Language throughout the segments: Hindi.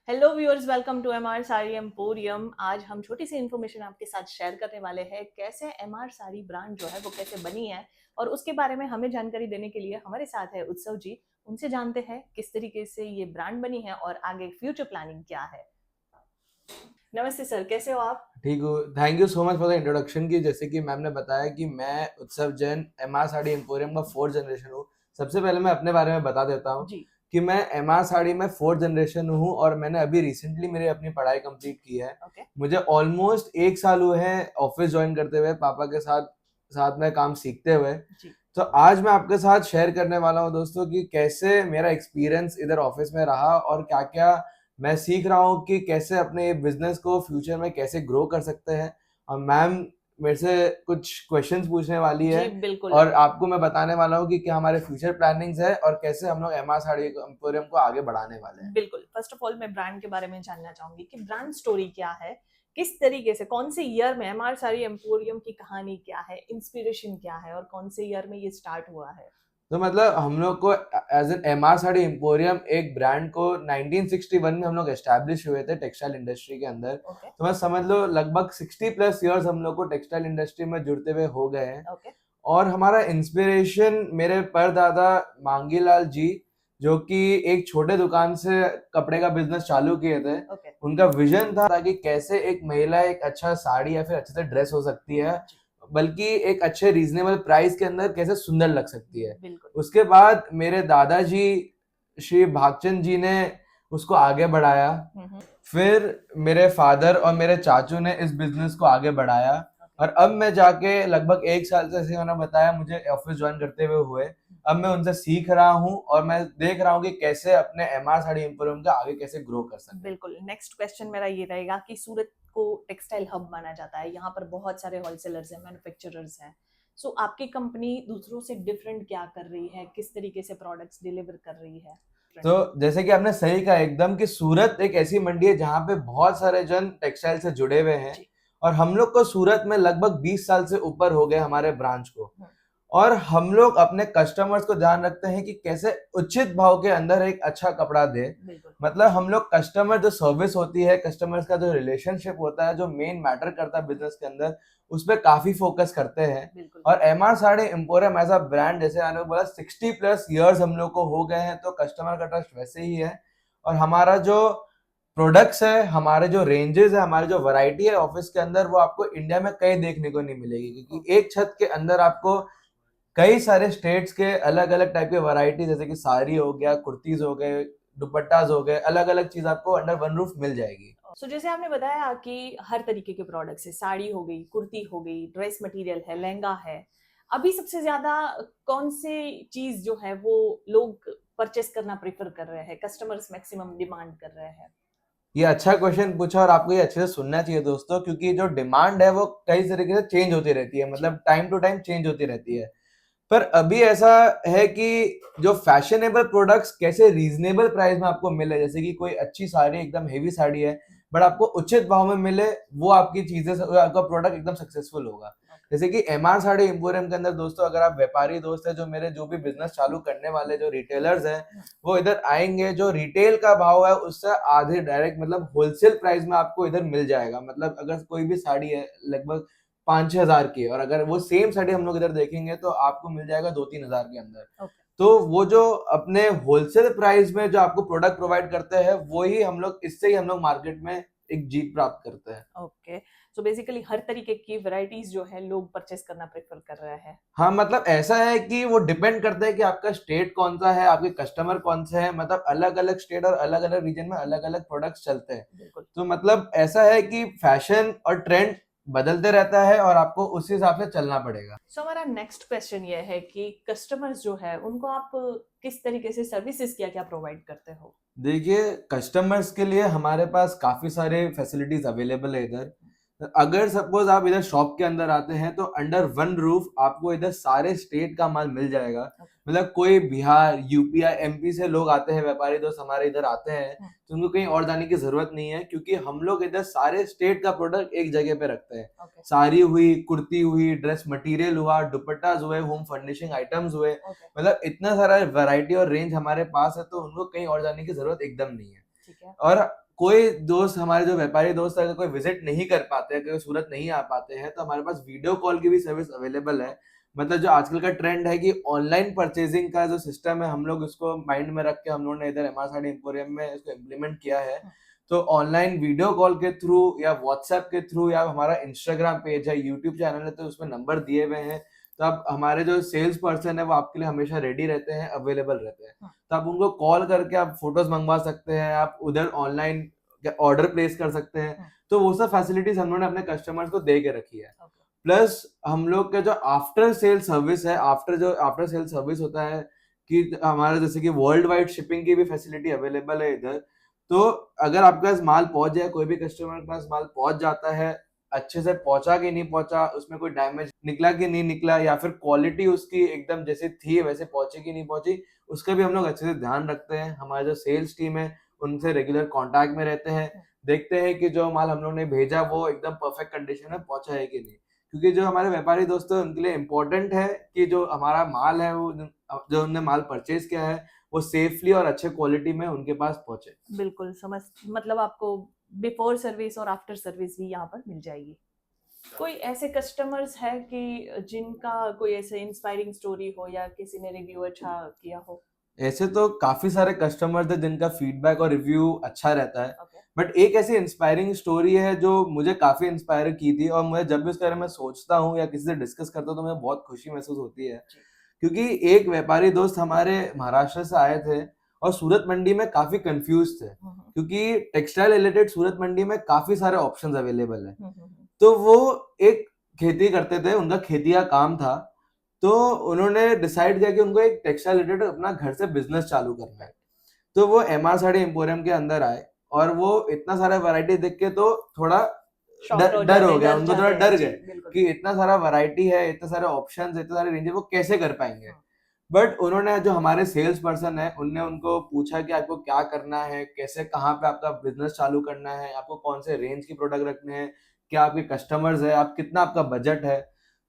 Hello viewers, welcome to MR Saree Emporium. आज हम छोटी सी इन्फॉर्मेशन आपके साथ शेयर करने वाले हैं कैसे एमआर साड़ी ब्रांड जो है वो कैसे बनी है, और उसके बारे में हमें जानकारी देने के लिए हमारे साथ है उत्सव जी। उनसे जानते हैं किस तरीके से ये ब्रांड बनी है और आगे फ्यूचर प्लानिंग क्या है। नमस्ते सर, कैसे हो आप? ठीक हो। Thank you so much for the introduction की। जैसे कि मैम ने बताया कि मैं उत्सव जैन एमआर साड़ी एम्पोरियम का फोर्थ जनरेशन हूँ। सबसे पहले मैं अपने बारे में बता देता हूँ जी। कि मैं एमआर साड़ी में फोर्थ जनरेशन हूँ और मैंने अभी रिसेंटली मेरी अपनी पढ़ाई कंप्लीट की है। ओके। मुझे ऑलमोस्ट 1 साल हुए हैं ऑफिस ज्वाइन करते हुए, पापा के साथ साथ में काम सीखते हुए। जी। तो आज मैं आपके साथ शेयर करने वाला हूँ दोस्तों कि कैसे मेरा एक्सपीरियंस इधर ऑफिस में रहा और क्या क्या मैं सीख रहा हूँ कि कैसे अपने बिजनेस को फ्यूचर में कैसे ग्रो कर सकते हैं। और मैम मेरे से कुछ क्वेश्चंस पूछने वाली है जी बिल्कुल। और आपको मैं बताने वाला हूँ कि क्या हमारे फ्यूचर प्लानिंग्स है और कैसे हम लोग एमआर साड़ी एम्पोरियम को आगे बढ़ाने वाले हैं। बिल्कुल, फर्स्ट ऑफ ऑल मैं ब्रांड के बारे में जानना चाहूंगी कि ब्रांड स्टोरी क्या है, किस तरीके से, कौन से ईयर में एमआर साड़ी एम्पोरियम की कहानी क्या है, इंस्पिरेशन क्या है और कौन से ईयर में ये स्टार्ट हुआ है। तो मतलब हम लोग को as an MR Saree Emporium एक ब्रांड को 1961 में हम लोग एस्टैब्लिश हुए थे टेक्सटाइल इंडस्ट्री के अंदर। ओके। तो मैं समझ लो लगभग 60+ इयर्स हम लोग को टेक्सटाइल इंडस्ट्री में जुड़ते हुए हो गए हैं। ओके। और हमारा इंस्पिरेशन मेरे परदादा मांगीलाल जी, जो कि एक छोटे दुकान से कपड़े का बिजनेस चालू किए थे। ओके। उनका विजन था कि कैसे एक महिला एक अच्छा साड़ी या फिर अच्छे से ड्रेस हो सकती है, जी। बल्कि एक अच्छे रीजनेबल प्राइस के अंदर कैसे सुंदर लग सकती है। बिल्कुल। उसके बाद मेरे दादाजी श्री भागचंद जी ने उसको आगे बढ़ाया। हम्म। फिर मेरे फादर और मेरे चाचू ने इस बिजनेस को आगे बढ़ाया और अब मैं जाके लगभग 1 साल से, जैसे मैंने बताया, मुझे ऑफिस ज्वाइन करते हुए अब मैं उनसे सीख रहा हूँ और मैं देख रहा हूँ कि कैसे अपने एमआर साड़ी एम्पोरियम का आगे कैसे ग्रो कर सके। बिल्कुल, नेक्स्ट क्वेश्चन मेरा ये रहेगा कि सूरत को टेक्सटाइल हब माना जाता है, यहाँ पर बहुत सारे होलसेलर्स हैं, मैन्युफैक्चरर्स हैं। सो आपकी कंपनी दूसरों से डिफरेंट क्या कर रही है, किस तरीके से प्रोडक्ट्स डिलीवर कर रही है? तो जैसे कि आपने सही कहा एकदम कि सूरत एक ऐसी मंडी है जहाँ पे बहुत सारे जन टेक्सटाइल से जुड़े हुए हैं। जी। और हम लोग को सूरत में लगभग 20 साल से ऊपर हो गए हमारे ब्रांच को। हम्म। और हम लोग अपने कस्टमर्स को ध्यान रखते हैं कि कैसे उचित भाव के अंदर एक अच्छा कपड़ा दे। बिल्कुल। मतलब हम लोग कस्टमर जो सर्विस होती है, कस्टमर्स का जो रिलेशनशिप होता है, जो मेन मैटर करता है बिजनेस के अंदर, उस पर काफी फोकस करते हैं। बिल्कुल। और MR Saree Emporium as a brand, जैसे मैंने बोला, 60+ इयर्स हम लोग को हो गए हैं, तो कस्टमर का ट्रस्ट वैसे ही है। और हमारा जो प्रोडक्ट्स है, हमारे जो रेंजेस है, हमारी जो वैरायटी है ऑफिस के अंदर, वो आपको इंडिया में कहीं देखने को नहीं मिलेगी, क्योंकि एक छत के अंदर आपको कई सारे स्टेट्स के अलग अलग टाइप के वैरायटी, जैसे कि साड़ी हो गया, कुर्तीज हो गए, दुपट्टास हो गए, अलग अलग चीज आपको अंडर वन रूफ मिल जाएगी। सो जैसे आपने बताया कि हर तरीके के प्रोडक्ट्स है, साड़ी हो गई, कुर्ती हो गई, ड्रेस मटेरियल है, लहंगा है। अभी सबसे ज्यादा कौन से चीज जो है वो लोग परचेस करना प्रेफर कर रहे हैं, कस्टमर्स मैक्सिमम डिमांड कर रहे हैं? ये अच्छा क्वेश्चन पूछा और आपको ये अच्छे से सुनना चाहिए दोस्तों, क्योंकि जो डिमांड है वो कई तरीके से चेंज होती रहती है, जी। मतलब टाइम टू टाइम चेंज होती रहती है। पर अभी ऐसा है कि जो फैशनेबल प्रोडक्ट्स कैसे रीजनेबल प्राइस में आपको मिले, जैसे कि कोई अच्छी साड़ी, एकदम हेवी साड़ी है, बट आपको उचित भाव में मिले, वो आपकी चीजें, आपका प्रोडक्ट एकदम सक्सेसफुल होगा। जैसे कि एमआर साड़ी एम्पोरियम के अंदर दोस्तों, अगर आप व्यापारी दोस्त है, जो मेरे जो भी बिजनेस चालू करने वाले जो रिटेलर्स हैं, वो इधर आएंगे, जो रिटेल का भाव है उससे आधे डायरेक्ट, मतलब होलसेल प्राइस में आपको इधर मिल जाएगा। मतलब अगर कोई भी साड़ी है लगभग 5-6 हजार की, और अगर वो सेम साड़ी हम लोग इधर देखेंगे तो आपको मिल जाएगा 2-3 हजार के अंदर। ओके। तो वो जो अपने होलसेल प्राइस में जो आपको प्रोडक्ट प्रोवाइड करते हैं, वो ही हम लोग, इससे ही हम लोग मार्केट में एक जीत प्राप्त करते हैं। ओके। सो बेसिकली हर तरीके की वैरायटीज जो है लोग परचेस करना प्रेफर कर रहे हैं। हाँ, मतलब ऐसा है कि वो डिपेंड करता है कि आपका स्टेट कौन सा है, आपके कस्टमर कौन से हैं। मतलब अलग अलग स्टेट और अलग अलग रीजन में अलग अलग प्रोडक्ट्स चलते हैं। बिल्कुल। तो मतलब ऐसा है कि फैशन और ट्रेंड बदलते रहता है और आपको उस हिसाब से चलना पड़ेगा। सो हमारा नेक्स्ट क्वेश्चन ये है कि कस्टमर्स जो है उनको आप किस तरीके से सर्विसेज क्या क्या प्रोवाइड करते हो? देखिए, कस्टमर्स के लिए हमारे पास काफी सारे फैसिलिटीज अवेलेबल है इधर। अगर सपोज आप इधर शॉप के अंदर आते हैं तो अंडर वन रूफ आपको इधर सारे स्टेट का माल मिल जाएगा। मतलब कोई बिहार, यूपी या एमपी से लोग आते हैं, व्यापारी दोस्त हमारे इधर आते हैं, तो उनको कहीं और जाने की जरूरत नहीं है, क्योंकि हम लोग इधर सारे स्टेट का प्रोडक्ट एक जगह पे रखते हैं। ओके। साड़ी हुई, कुर्ती हुई, ड्रेस मटेरियल हुआ, दुपट्टास हुए, होम फर्निशिंग आइटम्स हुए, ओके। मतलब इतना सारा वैरायटी और रेंज हमारे पास है, तो उनको कहीं और जाने की जरूरत एकदम नहीं है। ठीक है। और कोई दोस्त, हमारे जो व्यापारी दोस्त अगर कोई विजिट नहीं कर पाते, अगर सूरत नहीं आ पाते हैं, तो हमारे पास वीडियो कॉल की भी सर्विस अवेलेबल है। मतलब जो आजकल का ट्रेंड है कि ऑनलाइन परचेजिंग का जो सिस्टम है, हम लोग इसको माइंड में रख के हम लोगों ने इधर एमआर साड़ी एम्पोरियम में इसको इम्प्लीमेंट किया है। तो ऑनलाइन वीडियो कॉल के थ्रू या व्हाट्सएप के थ्रू या हमारा इंस्टाग्राम पेज है, यूट्यूब चैनल है, तो उसमें नंबर दिए हुए हैं। तो आप, हमारे जो सेल्स पर्सन है वो आपके लिए हमेशा रेडी रहते हैं, अवेलेबल रहते हैं। तो आप उनको कॉल करके आप फोटोज मंगवा सकते हैं, आप उधर ऑनलाइन ऑर्डर प्लेस कर सकते हैं। तो वो सब फैसिलिटीज हम लोगों ने अपने कस्टमर्स को दे के रखी है। प्लस हम लोग का जो आफ्टर सेल सर्विस है, आफ्टर सेल सर्विस होता है कि हमारा जैसे कि वर्ल्ड वाइड शिपिंग की भी फैसिलिटी अवेलेबल है इधर। तो अगर आपके पास माल पहुंच जाए, कोई भी कस्टमर के पास माल पहुंच जाता है, अच्छे से पहुंचा कि नहीं पहुंचा, उसमें कोई डैमेज निकला कि नहीं निकला, या फिर क्वालिटी उसकी एकदम जैसे थी वैसे पहुंची कि नहीं पहुंची, उसका भी हम लोग अच्छे से ध्यान रखते हैं। हमारा जो सेल्स टीम है उनसे रेगुलर कांटेक्ट में रहते हैं, देखते हैं कि जो माल हम लोग ने भेजा वो एकदम परफेक्ट कंडीशन में पहुंचा है कि नहीं। क्योंकि जो हमारे व्यापारी दोस्त हैं उनके लिए इम्पोर्टेंट है कि जो हमारा माल है, वो जो उन्होंने माल परचेज किया है वो सेफली और अच्छे क्वालिटी में उनके पास पहुंचे। बिल्कुल समझ, मतलब आपको बिफोर सर्विस और आफ्टर सर्विस भी यहाँ पर मिल जाएगी। कोई ऐसे कस्टमर्स है कि जिनका कोई ऐसे इंस्पायरिंग स्टोरी हो या किसी ने रिव्यू अच्छा किया हो? ऐसे तो काफी सारे कस्टमर्स हैं जिनका फीडबैक और रिव्यू अच्छा रहता है। बट एक ऐसी इंस्पायरिंग स्टोरी है जो मुझे काफी इंस्पायर की थी, और मुझे जब भी उसके बारे में सोचता हूँ या किसी से डिस्कस करता हूँ तो मुझे बहुत खुशी महसूस होती है। क्योंकि एक व्यापारी दोस्त हमारे महाराष्ट्र से आए थे और सूरत मंडी में काफी कंफ्यूज थे, क्योंकि टेक्सटाइल रिलेटेड सूरत मंडी में काफी सारे ऑप्शंस अवेलेबल है। तो वो एक खेती करते थे, उनका खेती का काम था। तो उन्होंने डिसाइड किया कि उनको एक टेक्सटाइल रिलेटेड अपना घर से बिजनेस चालू करना है। तो वो एमआर साड़ी एम्पोरियम के अंदर आए, और वो इतना सारा वैरायटी देख के तो थोड़ा डर हो गया, उनको थोड़ा डर गए कि इतना सारा वैरायटी है, इतने सारे ऑप्शंस, इतने सारे रेंज, वो कैसे कर पाएंगे। बट उन्होंने, जो हमारे सेल्स पर्सन है, उनने उनको पूछा कि आपको क्या करना है, कैसे, कहाँ पे आपका बिजनेस चालू करना है, आपको कौन से रेंज की प्रोडक्ट रखने हैं, क्या आपके कस्टमर्स है, आप कितना आपका बजट है।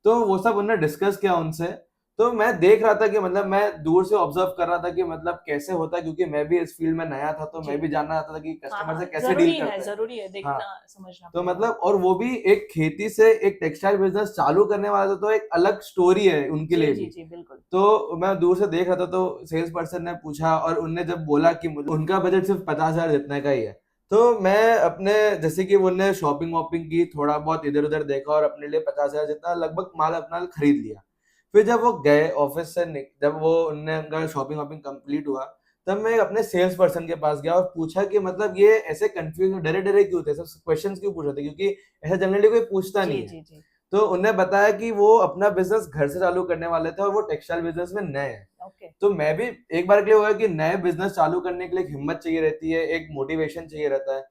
तो वो सब उन्होंने डिस्कस किया उनसे। तो मैं देख रहा था कि मतलब मैं दूर से ऑब्जर्व कर रहा था कि मतलब कैसे होता है, क्योंकि मैं भी इस फील्ड में नया था, तो मैं भी जानना चाहता था कि कस्टमर से कैसे डील करते हैं। जरूरी है देखना, समझना। तो मतलब, और वो भी एक खेती से एक टेक्सटाइल बिजनेस चालू करने वाला था, तो एक अलग स्टोरी है उनके लिए भी। बिल्कुल। तो मैं दूर से देख रहा था, तो सेल्स पर्सन ने पूछा और उनने जब बोला कि उनका बजट सिर्फ 50,000 जितने का ही है, तो मैं अपने, जैसे कि उन्होंने शॉपिंग वॉपिंग की, थोड़ा बहुत इधर उधर देखा और अपने लिए 50,000 जितना लगभग माल अपना खरीद लिया। फिर जब वो गए ऑफिस से, जब वो उनने उनका शॉपिंग वॉपिंग कंप्लीट हुआ, तब मैं अपने सेल्स पर्सन के पास गया और पूछा कि मतलब ये ऐसे कंफ्यूज, डरे डरे क्यों थे, सब क्वेश्चंस क्यों पूछ रहे थे, क्योंकि ऐसा जनरली कोई पूछता नहीं है। तो उन्होंने बताया कि वो अपना बिजनेस घर से चालू करने वाले थे और वो टेक्सटाइल बिजनेस में नए हैं। तो मैं भी एक बार के लिए हुआ कि नए बिजनेस चालू करने के लिए हिम्मत चाहिए रहती है, एक मोटिवेशन चाहिए रहता है।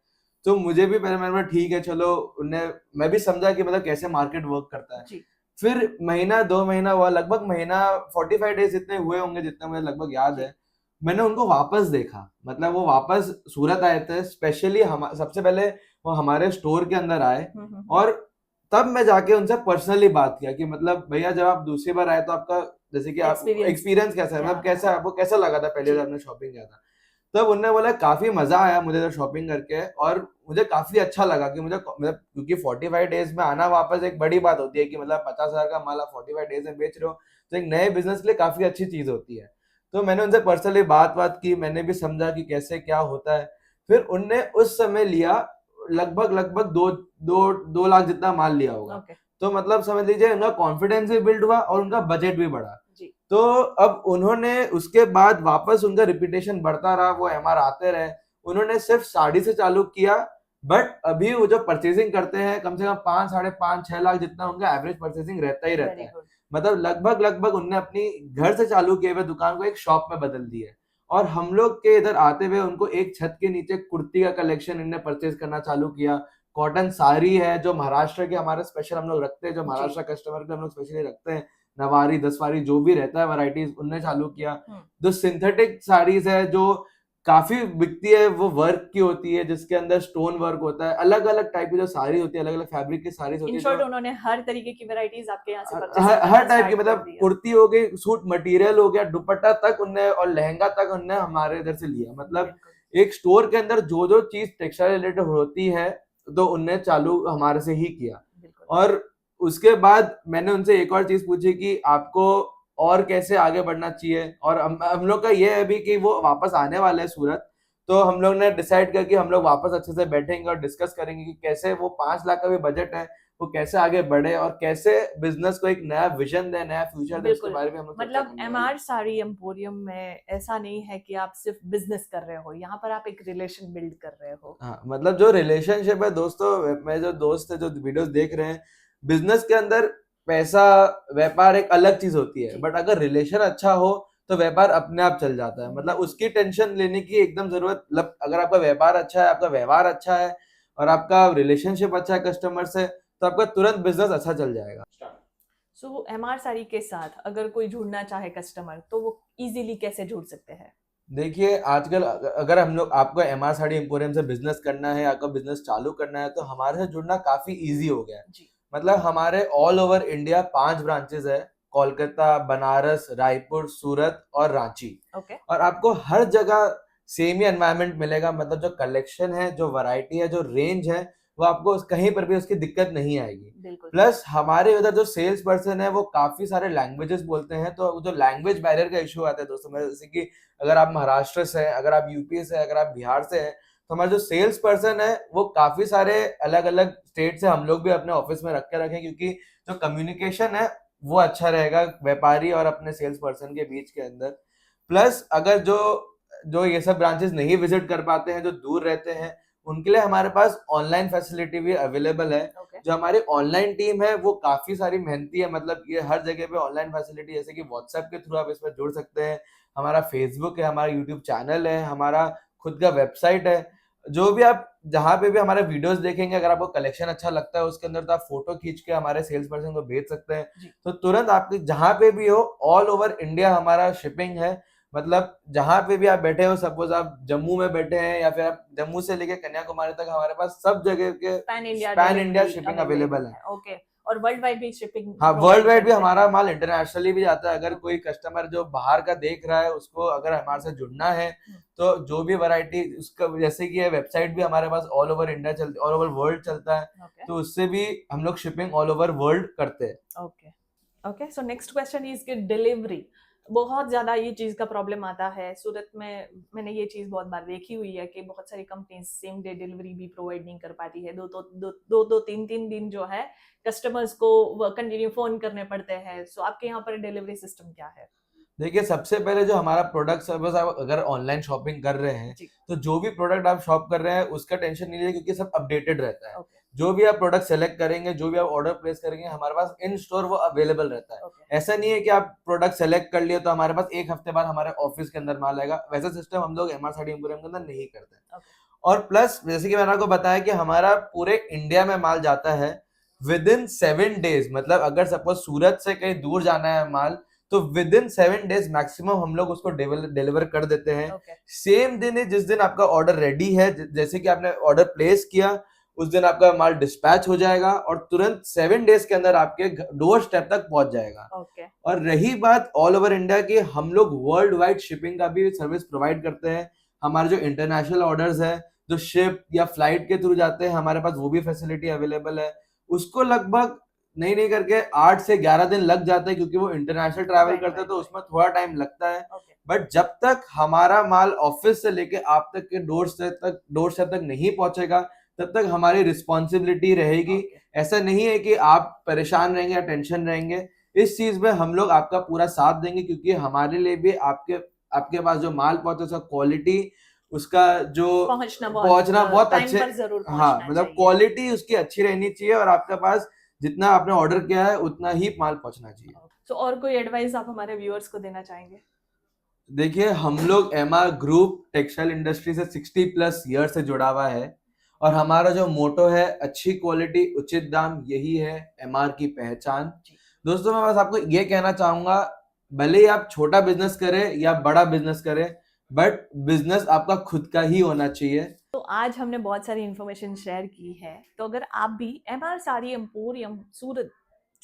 तो मुझे भी पहले मैंने ठीक है चलो, मैं भी समझा कि मतलब कैसे मार्केट वर्क करता है। फिर महीना 2 महीना हुआ, लगभग महीना 45 डेज इतने हुए होंगे जितना मुझे लगभग याद है। मैंने उनको वापस देखा, मतलब वो वापस सूरत आए थे स्पेशली, सबसे पहले वो हमारे स्टोर के अंदर आए, और तब मैं जाके उनसे पर्सनली बात किया कि मतलब भैया जब आप दूसरी बार आए तो आपका, जैसे कि आप एक्सपीरियंस कैसा है, मतलब कैसा आपको कैसा लगा था पहले जब आपने शॉपिंग किया था। तब उन्होंने बोला काफी मजा आया मुझे तो शॉपिंग करके, और मुझे काफी अच्छा लगा कि मुझे, मतलब क्योंकि 45 डेज में आना वापस एक बड़ी बात होती है कि मतलब 50,000 का माल आप 45 डेज में बेच रहे हो, तो एक नए बिजनेस के लिए काफी अच्छी चीज होती है। तो मैंने उनसे पर्सनली बात की, मैंने भी समझा कि कैसे क्या होता है। फिर उनने उस समय लिया लगभग 2 लाख जितना माल लिया होगा। तो मतलब समझ लीजिए उनका कॉन्फिडेंस भी बिल्ड हुआ और उनका बजट भी बढ़ा। तो अब उन्होंने उसके बाद वापस उनका रिपीटेशन बढ़ता रहा, वो एमआर आते रहे। उन्होंने सिर्फ साड़ी से चालू किया, बट अभी वो जो परचेजिंग करते हैं कम से कम 5, 5.5, 6 लाख जितना उनका एवरेज परचेजिंग रहता ही रहता है। मतलब लगभग उनने अपनी घर से चालू किए हुए दुकान को एक शॉप में बदल दी है। और हम लोग के इधर आते हुए उनको एक छत के नीचे कुर्ती का कलेक्शन इन्हें परचेज करना चालू किया। कॉटन साड़ी है जो महाराष्ट्र के हमारे स्पेशल हम लोग रखते हैं, जो महाराष्ट्र कस्टमर के हम लोग स्पेशली रखते हैं, नवारी 10वारी जो भी रहता है वैरायटीज, उनने चालू किया। जो सिंथेटिक साड़ीज है जो काफी बिकती है, वो वर्क की होती है जिसके अंदर स्टोन वर्क होता है, अलग अलग टाइप की जो साड़ी होती है, अलग अलग फैब्रिक की साड़ीज होती है। इन शॉर्ट उन्होंने हर तरीके की वैरायटीज आपके यहाँ से हर टाइप की, मतलब कुर्ती हो गई, सूट मटेरियल हो गया, दुपट्टा तक उनने और लहंगा तक उनने हमारे इधर से लिया। मतलब एक स्टोर के अंदर जो जो चीज टेक्सटाइल रिलेटेड होती है तो उनने चालू हमारे से ही किया। बिल्कुल। और उसके बाद मैंने उनसे एक और चीज पूछी कि आपको और कैसे आगे बढ़ना चाहिए, और हम लोग का ये है भी कि वो वापस आने वाले हैं सूरत, तो हम लोग ने डिसाइड किया कि हम लोग वापस अच्छे से बैठेंगे और डिस्कस करेंगे कि कैसे वो 5 लाख का भी बजट है वो कैसे आगे बढ़े और कैसे बिजनेस को एक नया विजन दे, नया फ्यूचर दे, उसके बिल्कुल, बारे में हम लोग चर्चा मतलब करने वाले हैं। एमआर साड़ी एम्पोरियम में ऐसा नहीं है कि आप सिर्फ बिजनेस कर रहे हो, यहाँ पर आप एक रिलेशन बिल्ड कर रहे हो। हाँ, मतलब जो रिलेशनशिप है दोस्तों, मैं जो दोस्त है जो वीडियोस देख रहे हैं, बिजनेस के अंदर पैसा व्यापार एक अलग चीज होती है, जी। बट अगर रिलेशन अच्छा हो तो व्यापार अपने आप चल जाता है। मतलब बिल्कुल। उसकी टेंशन लेने की एकदम जरूरत, मतलब अगर आपका व्यापार अच्छा है, आपका व्यवहार अच्छा है और आपका रिलेशनशिप अच्छा है कस्टमर से, तो आपका तुरंत बिजनेस अच्छा चल जाएगा। सो एमआर साड़ी के साथ अगर कोई जुड़ना चाहे कस्टमर, तो वो इजीली कैसे जुड़ सकते हैं? देखिए आजकल अगर हम लोग, आपको एमआर साड़ी एम्पोरियम से बिजनेस करना है, आपका बिजनेस चालू करना है, तो हमारे से जुड़ना काफी इजी हो गया है। जी। मतलब हमारे ऑल ओवर इंडिया 5 ब्रांचेस है, कोलकाता, बनारस, रायपुर, सूरत और रांची। ओके। और आपको हर जगह सेम ही एनवायरनमेंट मिलेगा, मतलब जो कलेक्शन है, जो वैरायटी है, जो रेंज है, वो आपको कहीं पर भी उसकी दिक्कत नहीं आएगी। बिल्कुल। प्लस हमारे उधर जो सेल्स पर्सन है वो काफी सारे लैंग्वेजेस बोलते हैं, तो जो लैंग्वेज बैरियर का इशू आता है दोस्तों मेरे, जैसे कि अगर आप महाराष्ट्र से हैं, अगर आप यूपी से हैं, अगर आप बिहार से हैं, तो हमारे जो सेल्स पर्सन है वो काफी सारे अलग अलग स्टेट से हम लोग भी अपने ऑफिस में रख के रखें, क्योंकि जो कम्युनिकेशन है वो अच्छा रहेगा व्यापारी और अपने सेल्स पर्सन के बीच के अंदर। प्लस अगर जो जो ये सब ब्रांचेस नहीं विजिट कर पाते हैं, जो दूर रहते हैं, उनके लिए हमारे पास ऑनलाइन फैसिलिटी भी अवेलेबल है। ओके। जो हमारी ऑनलाइन टीम है वो काफी सारी मेहनती है, मतलब ये हर जगह पे ऑनलाइन फैसिलिटी, जैसे कि व्हाट्सएप के थ्रू आप इसमें जुड़ सकते हैं, हमारा फेसबुक है, हमारा यूट्यूब चैनल है, हमारा खुद का वेबसाइट है। जो भी आप जहाँ पे भी हमारे वीडियोस देखेंगे, अगर आपको कलेक्शन अच्छा लगता है उसके अंदर, तो आप फोटो खींच के हमारे सेल्स पर्सन को भेज सकते हैं। जी। तो तुरंत आपके जहाँ पे भी हो, ऑल ओवर इंडिया हमारा शिपिंग है। मतलब जहाँ पे भी आप बैठे हो, सपोज आप जम्मू में बैठे हैं या फिर आप जम्मू से लेके कन्याकुमारी तक, हमारे पास सब जगह के pan India pan India delivery shipping available available है। है। ओके। और वर्ल्ड वाइड भी शिपिंग हाँ, वर्ल्ड प्रोवाइड वाइड भी करते हमारा हैं? माल इंटरनेशनली भी जाता है। अगर ओके। कोई कस्टमर जो बाहर का देख रहा है, उसको अगर हमारे से जुड़ना है, तो जो भी वैरायटी उसका, जैसे कि ये वेबसाइट भी हमारे पास ऑल ओवर इंडिया चलती, ऑल ओवर वर्ल्ड चलता है, ओके। तो उससे भी हम लोग शिपिंग ऑल ओवर वर्ल्ड करते हैं। Okay. Okay, so next question is कि डिलीवरी, बहुत ज़्यादा ये चीज़ का प्रॉब्लम आता है सूरत में। मैंने ये चीज़ बहुत बार देखी हुई है कि बहुत सारी कंपनीज सेम डे डिलीवरी भी प्रोवाइड नहीं कर पाती है। दो तीन तीन दिन जो है कस्टमर्स को कंटिन्यू फोन करने पड़ते हैं। सो आपके यहाँ पर डिलीवरी सिस्टम क्या है? देखिए सबसे पहले जो हमारा प्रोडक्ट सर्विस, आप अगर ऑनलाइन शॉपिंग कर रहे हैं, जी। तो जो भी प्रोडक्ट आप शॉप कर रहे हैं उसका टेंशन नहीं लीजिए, क्योंकि सब अपडेटेड रहता है। ओके। जो भी आप प्रोडक्ट सेलेक्ट करेंगे, जो भी आप ऑर्डर प्लेस करेंगे, हमारे पास इन स्टोर वो अवेलेबल रहता है। ओके। ऐसा नहीं है कि आप प्रोडक्ट सेलेक्ट कर लिए तो हमारे पास एक हफ्ते बाद हमारे ऑफिस के अंदर माल आएगा, वैसा सिस्टम हम लोग एमआर साड़ी एम्पोरियम के अंदर नहीं करते। ओके। और प्लस जैसे कि मैंने आपको बताया कि हमारा पूरे इंडिया में माल जाता है विद इन 7 डेज। मतलब अगर सपोज सूरत से कहीं दूर जाना है माल, तो विद इन 7 डेज मैक्सिमम हम लोग उसको डिलीवर कर देते हैं। ओके। सेम दिन ही जिस दिन आपका ऑर्डर रेडी है, जैसे कि आपने ऑर्डर प्लेस किया, उस दिन आपका माल डिस्पैच हो जाएगा और तुरंत 7 डेज के अंदर आपके डोर स्टेप तक पहुंच जाएगा। ओके। और रही बात ऑल ओवर इंडिया की, हम लोग वर्ल्ड वाइड शिपिंग का भी सर्विस प्रोवाइड करते हैं। हमारे जो इंटरनेशनल ऑर्डर्स है, जो शिप या फ्लाइट के थ्रू जाते हैं, हमारे पास वो भी फैसिलिटी अवेलेबल है। उसको लगभग नहीं करके 8 से 11 दिन लग जाते हैं, क्योंकि वो इंटरनेशनल ट्रैवल करते हैं, तो उसमें थोड़ा टाइम लगता है। ओके। बट जब तक हमारा माल ऑफिस से लेके आप तक के डोर स्टेप तक नहीं पहुंचेगा, तब तक हमारी रिस्पॉन्सिबिलिटी रहेगी। ऐसा नहीं है कि आप परेशान रहेंगे या टेंशन रहेंगे, इस चीज में हम लोग आपका पूरा साथ देंगे, क्योंकि हमारे लिए भी आपके पास जो माल पहुंचे उसका क्वालिटी, उसका जो पहुंचना बहुत टाइम अच्छे, पर जरूर हाँ पहुंचना मतलब चाहिए। क्वालिटी उसकी अच्छी रहनी चाहिए और आपके पास जितना आपने ऑर्डर किया है उतना ही माल पहुंचना चाहिए। तो और कोई एडवाइस आप हमारे व्यूअर्स को देना चाहेंगे? देखिए हम लोग एमआर ग्रुप टेक्सटाइल इंडस्ट्री से 60+ ईयर से जुड़ा हुआ है, और हमारा जो मोटो है अच्छी क्वालिटी उचित दाम, यही है एमआर की पहचान। दोस्तों मैं बस आपको ये कहना चाहूंगा, भले ही आप छोटा बिजनेस करें या बड़ा बिजनेस करें, बट बिजनेस आपका खुद का ही होना चाहिए। तो आज हमने बहुत सारी इन्फॉर्मेशन शेयर की है। तो अगर आप भी एमआर साड़ी एम्पोरियम सूरत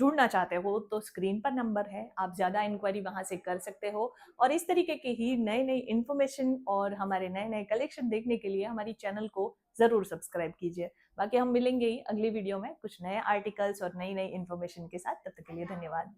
जुड़ना चाहते हो तो स्क्रीन पर नंबर है, आप ज़्यादा इंक्वायरी वहाँ से कर सकते हो। और इस तरीके की ही नई नई इन्फॉर्मेशन और हमारे नए नए कलेक्शन देखने के लिए हमारी चैनल को ज़रूर सब्सक्राइब कीजिए। बाकी हम मिलेंगे ही अगली वीडियो में कुछ नए आर्टिकल्स और नई नई इन्फॉर्मेशन के साथ। तब तक के लिए धन्यवाद।